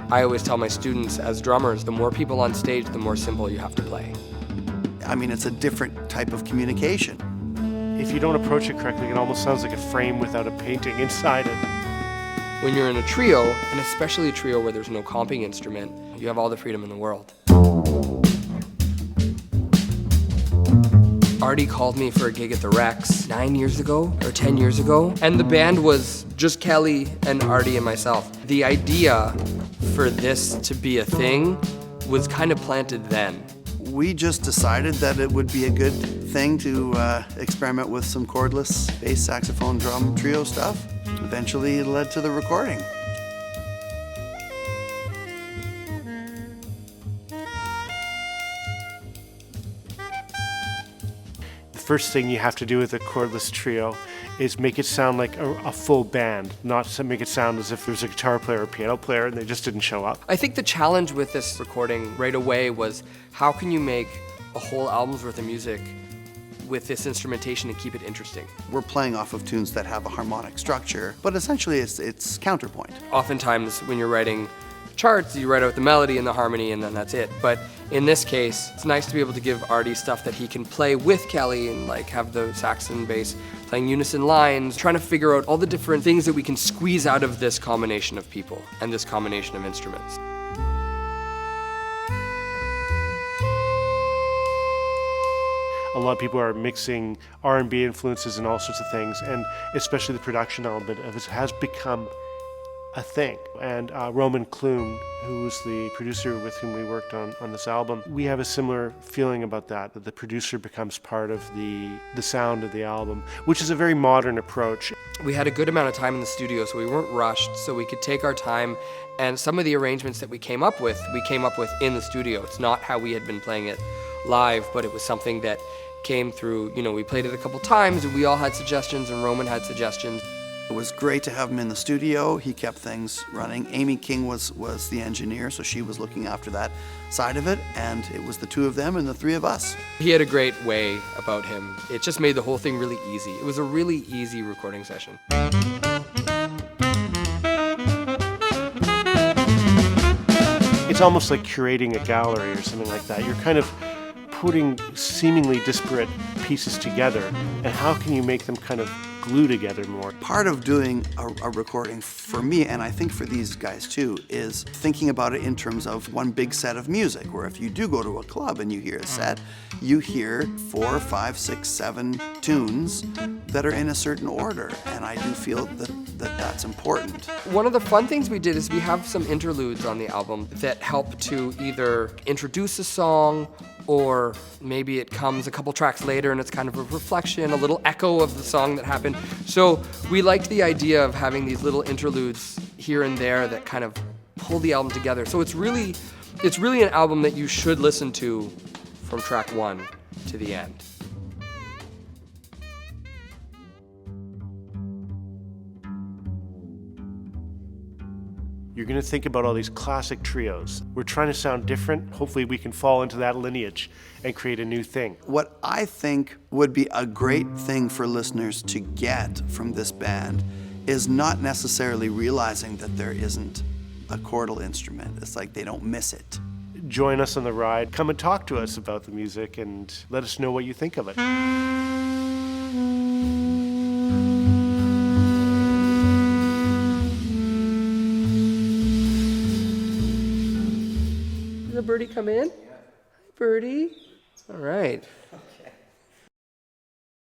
I always tell my students as drummers, the more people on stage, the more simple you have to play. I mean, it's a different type of communication. If you don't approach it correctly, it almost sounds like a frame without a painting inside it. When you're in a trio, and especially a trio where there's no comping instrument, you have all the freedom in the world. Artie called me for a gig at the Rex 9 years ago, or 10 years ago, and the band was just Kelly and Artie and myself. The idea for this to be a thing was kind of planted then. We just decided that it would be a good thing to experiment with some cordless bass, saxophone, drum trio stuff. Eventually it led to the recording. The first thing you have to do with a cordless trio is make it sound like a full band, not to make it sound as if there's a guitar player or piano player and they just didn't show up. I think the challenge with this recording right away was how can you make a whole album's worth of music with this instrumentation and keep it interesting. We're playing off of tunes that have a harmonic structure, but essentially it's counterpoint. Oftentimes when you're writing charts, you write out the melody and the harmony and then that's it. But in this case, it's nice to be able to give Artie stuff that he can play with Kelly and like have the sax and bass playing unison lines, trying to figure out all the different things that we can squeeze out of this combination of people and this combination of instruments. A lot of people are mixing R&B influences and all sorts of things, and especially the production element of it has become a thing. And Roman Clune, who was the producer with whom we worked on this album, we have a similar feeling about that the producer becomes part of the sound of the album, which is a very modern approach. We had a good amount of time in the studio, so we weren't rushed, so we could take our time, and some of the arrangements that we came up with in the studio. It's not how we had been playing it live, but it was something that came through, we played it a couple times, and we all had suggestions, and Roman had suggestions. It was great to have him in the studio. He kept things running. Amy King was the engineer, so she was looking after that side of it, and it was the two of them and the three of us. He had a great way about him. It just made the whole thing really easy. It was a really easy recording session. It's almost like curating a gallery or something like that. You're kind of putting seemingly disparate pieces together, and how can you make them kind of glue together more? Part of doing a recording for me, and I think for these guys too, is thinking about it in terms of one big set of music, where if you do go to a club and you hear a set, you hear 4, 5, 6, 7 tunes that are in a certain order, and I do feel that's important. One of the fun things we did is we have some interludes on the album that help to either introduce a song, or maybe it comes a couple tracks later and it's kind of a reflection, a little echo of the song that happened. So we liked the idea of having these little interludes here and there that kind of pull the album together. So it's really an album that you should listen to from track 1 to the end. You're going to think about all these classic trios. We're trying to sound different. Hopefully we can fall into that lineage and create a new thing. What I think would be a great thing for listeners to get from this band is not necessarily realizing that there isn't a chordal instrument. It's like they don't miss it. Join us on the ride. Come and talk to us about the music and let us know what you think of it. Did the birdie come in? Hi, birdie. All right.